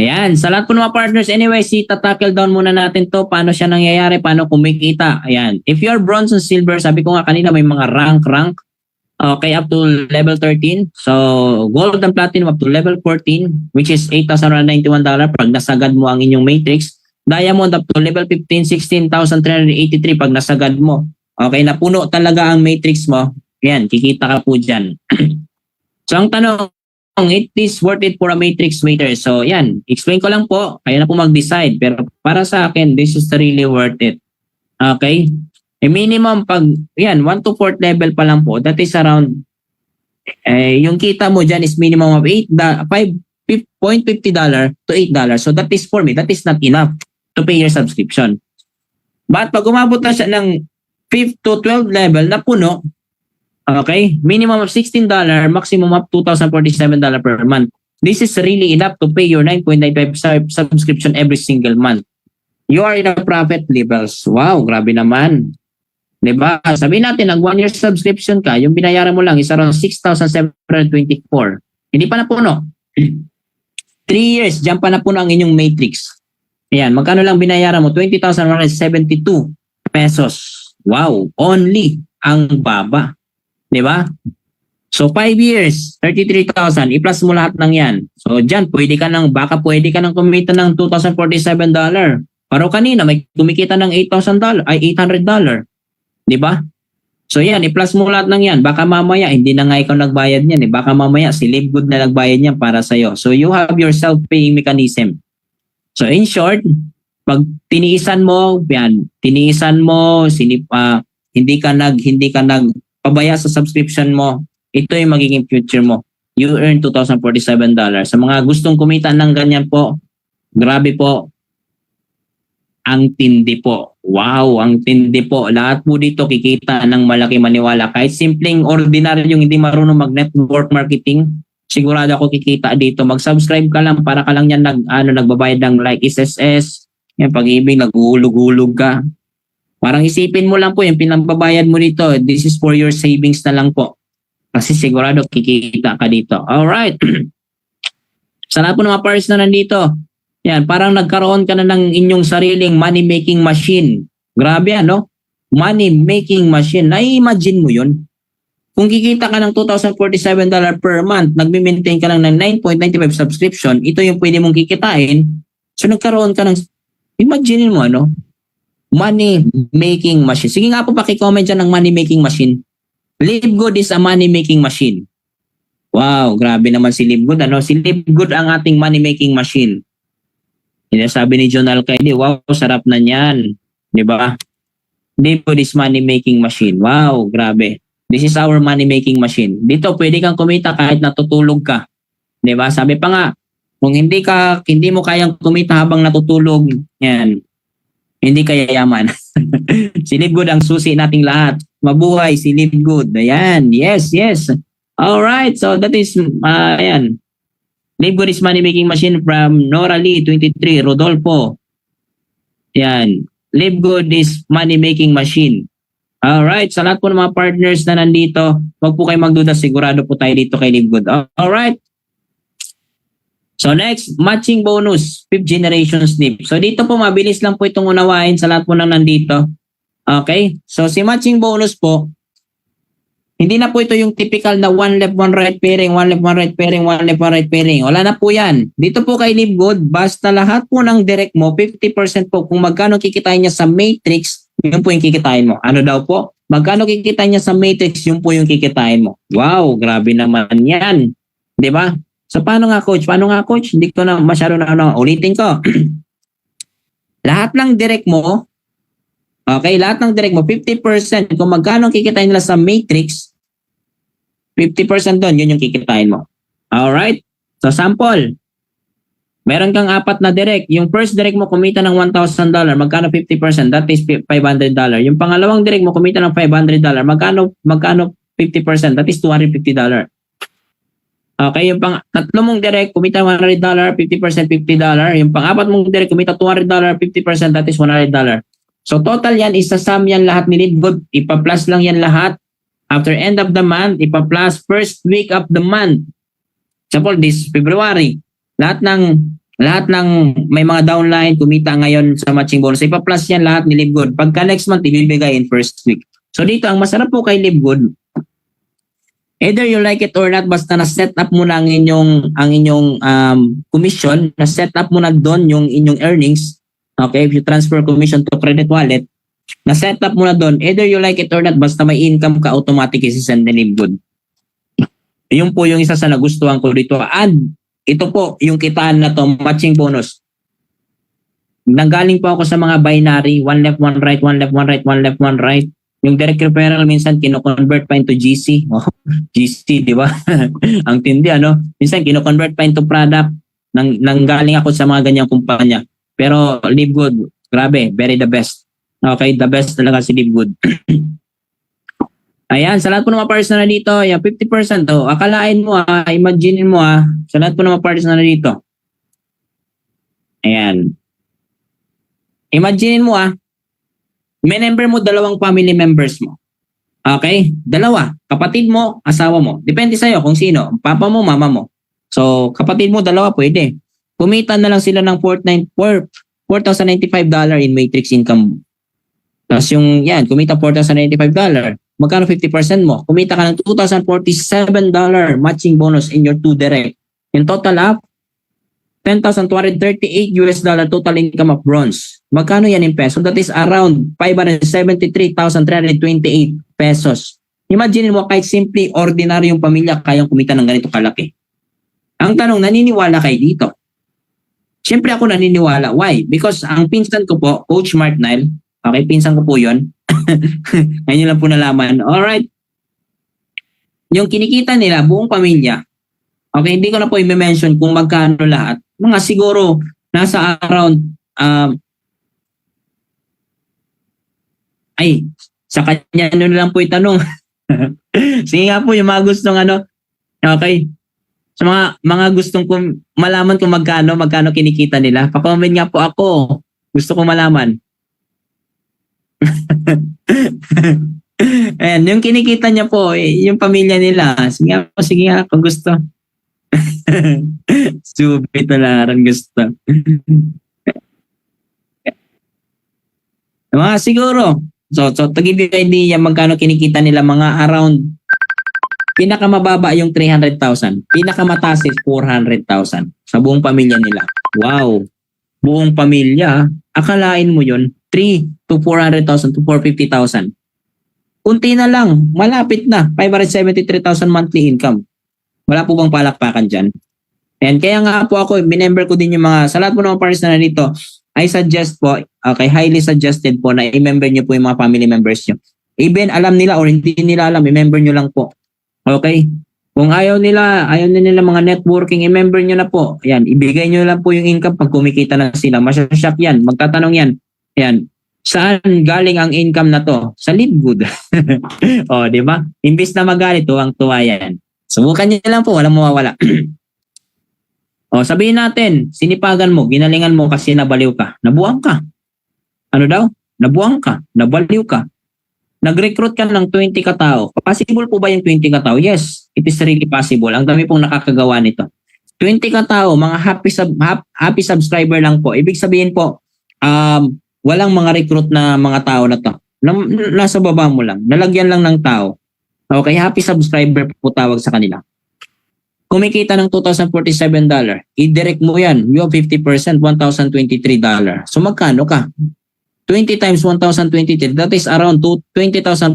Ayan, sa lahat po ng mga partners, anyway, tackle down muna natin to. Paano siya nangyayari, paano kumikita. Ayan, if you're bronze and silver, sabi ko nga kanina may mga rank. Okay, up to level 13. So, gold and platinum up to level 14, which is $8,191 pag nasagad mo ang inyong matrix. Diamond up to level 15, 16,383 pag nasagad mo. Okay, napuno talaga ang matrix mo. Ayan, kikita ka po dyan. So, ang tanong, it is worth it for a matrix waiter. So, yan. Explain ko lang po. Kaya na po mag-decide. Pero para sa akin, this is really worth it. Okay? Minimum pag, yan, 1 to 4th level pa lang po. That is around, yung kita mo dyan is minimum of $5.50 to $8. So, that is for me. That is not enough to pay your subscription. But pag umabot na siya ng 5th to 12th level na puno, okay, minimum of $16, maximum of $2,047 per month. This is really enough to pay your 9.95 subscription every single month. You are in a profit levels. Wow, grabe naman. Diba? Sabihin natin, nag 1 year subscription ka, yung binayaran mo lang is around 6,724. Hindi pa napuno. 3 years, dyan pa napuno ang inyong matrix. Ayan, magkano lang binayaran mo? 20,172 pesos. Wow, only ang baba. Diba? So 5 years, 33,000, i-plus mo lahat ng yan. So dyan, baka pwede ka nang kumita ng $2,047. Pero kanina, may kumikita ng $800. Diba? So yan, i-plus mo lahat ng yan. Baka mamaya, hindi na nga ikaw nagbayad niyan. Baka mamaya, si Livegood na nagbayad niyan para sa'yo. So you have your self-paying mechanism. So in short, pag tiniisan mo, hindi ka nagpabaya sa subscription mo, ito yung magiging future mo. You earn $2,047. Sa mga gustong kumita ng ganyan po, grabe po, ang tindi po. Wow, ang tindi po. Lahat po dito kikita ng malaki, maniwala. Kahit simpleng ordinary yung hindi marunong mag-network marketing, sigurado ako kikita dito. Mag-subscribe ka lang para ka lang yan nagbabayad ng like SSS, yung pag-ibig, nag-uhulog-hulog ka. Parang isipin mo lang po yung pinagbabayad mo dito. This is for your savings na lang po. Kasi sigurado kikita ka dito. Alright. Sa lahat po ng mga parts na nandito, yan, parang nagkaroon ka na ng inyong sariling money-making machine. Grabe ano? Money-making machine. Na-imagine mo yun? Kung kikita ka ng $2,047 per month, nagme-maintain ka lang ng 9.95 subscription, ito yung pwede mong kikitain. So nagkaroon ka ng, imagine mo ano? Money-making machine. Sige nga po, pakicomment dyan ng money-making machine. Livegood is a money-making machine. Wow, grabe naman si Livegood. Ano? Si Livegood ang ating money-making machine. Sabi ni John Alcaide, wow, sarap na niyan. Diba? Livegood is money-making machine. Wow, grabe. This is our money-making machine. Dito, pwede kang kumita kahit natutulog ka. Diba? Sabi pa nga, kung hindi mo kayang kumita habang natutulog, yan, hindi ka yayaman. Si Livegood ang susi nating lahat. Mabuhay si Livegood. Ayan, yes. Alright, so that is, ayan. Livegood is money-making machine from Nora Lee, 23, Rodolfo. Yan. Livegood is money-making machine. Alright, sa lahat po ng mga partners na nandito, wag po kayo magduda, sigurado po tayo dito kay Livegood. Alright. So next, matching bonus, 5th generation snip. So dito po, mabilis lang po itong unawain sa lahat po ng nandito. Okay? So si matching bonus po, hindi na po ito yung typical na one left, one right pairing, one left, one right pairing, one left, one right pairing. Wala na po yan. Dito po kay Livegood, basta lahat po ng direct mo, 50% po kung magkano kikitain niya sa matrix, yun po yung kikitain mo. Ano daw po? Magkano kikitain niya sa matrix, yun po yung kikitain mo. Wow, grabe naman yan. Diba? So paano nga coach? Hindi ko na masyado ulitin ko. Lahat ng direct mo, okay, lahat ng direct mo, 50% kung magkano kikitain nila sa matrix, 50% doon, yun yung kikitain mo. Alright? So sample, meron kang 4 na direct. Yung first direct mo kumita ng $1,000, magkano 50%? That is $500. Yung pangalawang direct mo kumita ng $500, magkano 50%? That is $250. Okay, yung tatlo mong direct kumita $100, 50%, $50. Yung pang-4 mong direct kumita $200, 50%, that is $100. So total yan, isa-sum yan lahat ni Livegood. Ipa-plus lang yan lahat. After end of the month, ipa-plus first week of the month. Example, this February. Lahat ng Lahat ng may mga downline, kumita ngayon sa matching bonus. Ipa-plus yan lahat ni Livegood. Pagka next month, ibibigay in first week. So dito, ang masarap po kay Livegood, either you like it or not, basta na-set up mo na ang inyong commission, na-set up mo na doon yung inyong earnings. Okay, if you transfer commission to credit wallet, na-set up mo na doon, either you like it or not, basta may income ka, automatic isi-send ni Livegood. Yun po yung isa sa nagustuhan ko dito. And ito po, yung kitaan na to, matching bonus. Nanggaling po ako sa mga binary, one left, one right, one left, one right, one left, one right. Yung direct referral minsan kino-convert pa into GC. Oh, GC, di ba? Ang tindi, ano? Minsan kino-convert pa into product. Nanggaling ako sa mga ganyang kumpanya. Pero Livegood, grabe, very the best. Okay, the best talaga si Livegood. Ayan, sa lahat po ng mga partners na dito, yan, 50%. Oh, akalain mo, imaginein mo, sa lahat po ng mga partners na dito. Ayan. Imaginein mo, may member mo, 2 family members mo. Okay? 2. Kapatid mo, asawa mo. Depende sa'yo kung sino. Papa mo, mama mo. So, kapatid mo, 2, pwede. Kumita na lang sila ng $4,095 in matrix income. Tapos yung, yan, kumita $4,095. Magkano 50% mo? Kumita ka ng $2,047 matching bonus in your 2 direct. In total up, $10,238 total income of bronze. Magkano yan in peso? That is around 573,328 pesos. Imagine mo kahit simply ordinary yung pamilya kayang kumita ng ganito kalaki. Ang tanong, naniniwala kayo dito? Siyempre ako naniniwala. Why? Because ang pinsan ko po, Coach Mark Nile, okay, pinsan ko po yun. Ngayon lang po nalaman. Alright. Yung kinikita nila, buong pamilya. Okay, hindi ko na po i-mention kung magkano lahat. Mga siguro nasa around sa kanya nyo lang po itanong. Sige nga po yung mga gustong okay. Sa mga gustong malaman kung magkano kinikita nila. Pa-comment nga po ako. Gusto ko malaman. Ayan, yung kinikita niya po, yung pamilya nila. Sige nga, kung gusto. Subit na lang, gusto. Mga siguro. So to give you an idea, magkano kinikita nila, mga around, pinakamababa yung 300,000. Pinakamataas is 400,000 sa buong pamilya nila. Wow. Buong pamilya, akalain mo yun, 3 to 400,000 to 450,000. Kunti na lang, malapit na, 573,000 monthly income. Wala po bang palakpakan dyan? And kaya nga po ako, minember ko din yung mga, sa lahat po ng mga partners na nandito, I suggest po, okay, highly suggested po na i-member nyo po yung mga family members nyo. Even alam nila or hindi nila alam, i-member nyo lang po. Okay? Kung ayaw nila mga networking, i-member nyo na po. Yan, ibigay nyo lang po yung income pag kumikita na sila. Masyashock yan, magtatanong yan. Yan, saan galing ang income na to? Sa Livegood. O, di ba? Imbis na magalit, tuwang-tuwa yan. Subukan nyo lang po, walang mawawala. O, sabihin natin, sinipagan mo, ginalingan mo kasi nabaliw ka. Nabuang ka. Ano daw? Nabuang ka. Nabaliw ka. Nag-recruit ka ng 20 katao. Possible po ba yung 20 katao? Yes, it is really possible. Ang dami pong nakakagawa nito. 20 katao, mga happy subscriber lang po. Ibig sabihin po, walang mga recruit na mga tao na to. Nasa baba mo lang. Nalagyan lang ng tao. Okay, happy subscriber po tawag sa kanila. Kumikita ng $2,047. I-direct mo yan. You have 50%, $1,023. So magkano ka? 20 times 1,023, that is around $20,475.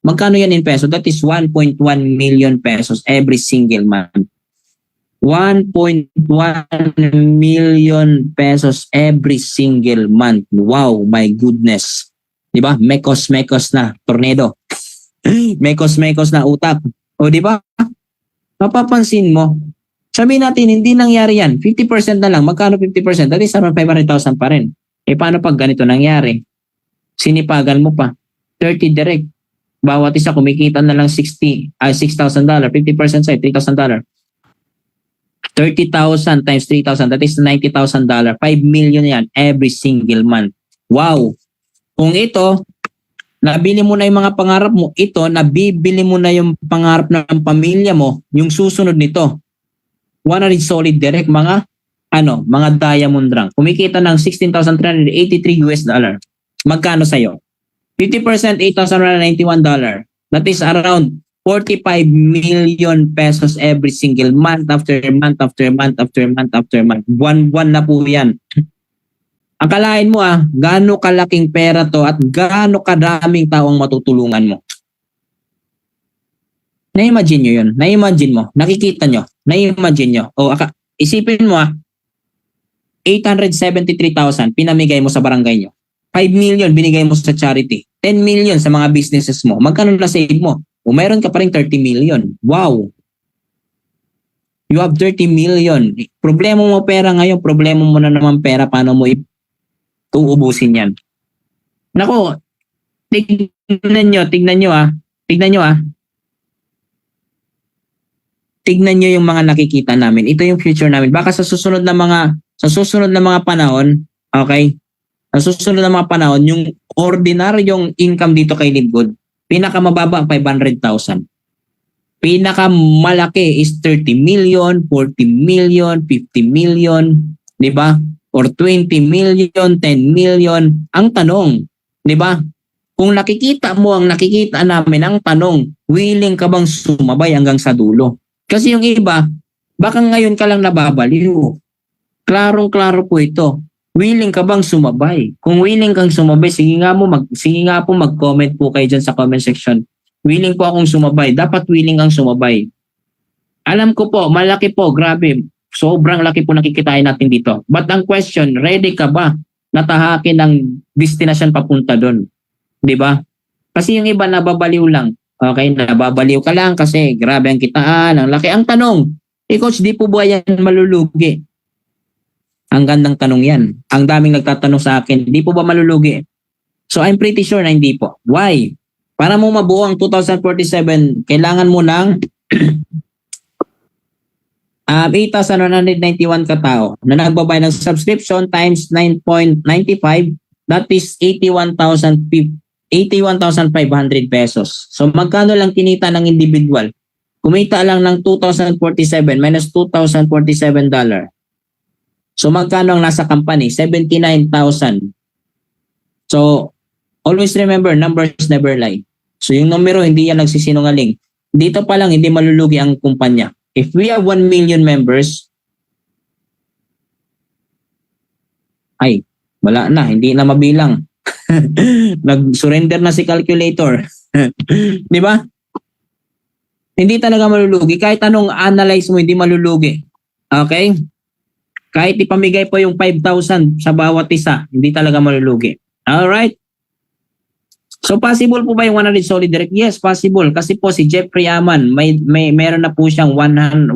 Magkano yan in peso? That is 1.1 million pesos every single month. 1.1 million pesos every single month. Wow, my goodness. Diba? Mekos na tornado. Mekos na utak. O diba? Mapapansin mo. Sabihin natin, hindi nangyari yan. 50% na lang. Magkano 50%? That is around 500,000 pa rin. Paano pag ganito nangyari? Sinipagan mo pa. 30 direct. Bawat isa kumikita na lang $6,000. 50% sa'yo, $3,000. 30,000 times 3,000. That is $90,000. 5 million yan every single month. Wow! Kung ito, nabili mo na yung mga pangarap mo, ito, nabibili mo na yung pangarap ng pamilya mo, yung susunod nito. 100 solid direct, mga mga diamond rank. Kumikita ng $16,383 US dollar. Magkano sa'yo? 50%, $8,191. That is around 45 million pesos every single month after month after month after month after month. Buwan-buwan na po yan. Akalain mo gaano kalaking pera to at gaano kadaming taong matutulungan mo. Na-imagine nyo yun? Na-imagine mo? Nakikita nyo? Na-imagine nyo? O isipin mo 873,000 pinamigay mo sa barangay nyo. 5 million binigay mo sa charity. 10 million sa mga businesses mo. Magkano na save mo? O mayroon ka pa rin 30 million. Wow! You have 30 million. Problema mo pera ngayon, problema mo na naman pera, paano mo uubusin yan? Nako, tignan nyo Tignan nyo yung mga nakikita namin. Ito yung future namin. Baka sa susunod na mga panahon, okay? Sa susunod na mga panahon, yung ordinaryong income dito kay Libgood, pinakamababa 500,000. Pinakamalaki is 30 million, 40 million, 50 million, di ba? Or 20 million, 10 million. Ang tanong, di ba? Kung nakikita mo ang nakikita namin, ang tanong, willing ka bang sumabay hanggang sa dulo? Kasi yung iba, baka ngayon ka lang nababaliw. Klarong-klaro po ito. Willing ka bang sumabay? Kung willing kang sumabay, sige nga po mag-comment po kayo dyan sa comment section. Willing po akong sumabay. Dapat willing kang sumabay. Alam ko po, malaki po, grabe. Sobrang laki po nakikitain natin dito. But ang question, ready ka ba natahakin ng destination papunta doon? Di ba? Kasi yung iba nababaliw lang. Okay, nababaliw ka lang kasi grabe ang kitaan, ang laki. Ang tanong, coach, di po ba yan malulugi? Ang gandang tanong yan. Ang daming nagtatanong sa akin, di po ba malulugi? So I'm pretty sure na hindi po. Why? Para mo mabuo ang 2047, kailangan mo ng 8,191 katao na nagbabayad ng subscription times 9.95, that is 81,500 pesos. So magkano lang kinita ng individual? Kumita lang ng 2,047 minus 2,047 dollar. So magkano ang nasa company? 79,000. So always remember, numbers never lie. So yung numero hindi yan nagsisinungaling. Dito pa lang hindi malulugi ang kumpanya. If we have 1 million members, ay wala na, hindi na mabilang. Nag-surrender na si calculator. Di ba? Hindi talaga malulugi. Kahit anong analyze mo, hindi malulugi. Okay? Kahit ipamigay po yung 5,000 sa bawat isa, hindi talaga malulugi. Alright? So possible po ba yung 100 solid direct? Yes, possible. Kasi po si Jeffrey Aman, meron na po siyang 1,118.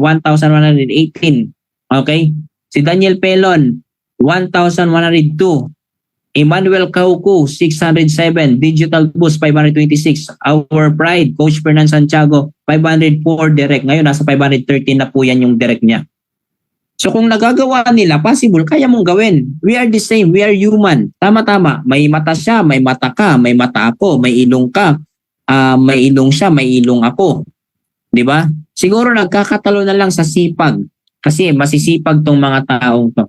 Okay? Si Daniel Pelon, 1,102. Emmanuel Caucu, 607. Digital Boost, 526. Our Pride, Coach Fernan Santiago, 504 direct. Ngayon, nasa 513 na po yan yung direct niya. So kung nagagawa nila, possible, kaya mong gawin. We are the same, we are human. Tama-tama, may mata siya, may mata ka, may mata ako, may ilong ka, may ilong siya, may ilong ako. Di ba? Siguro nagkakatalo na lang sa sipag. Kasi masisipag tong mga taong to.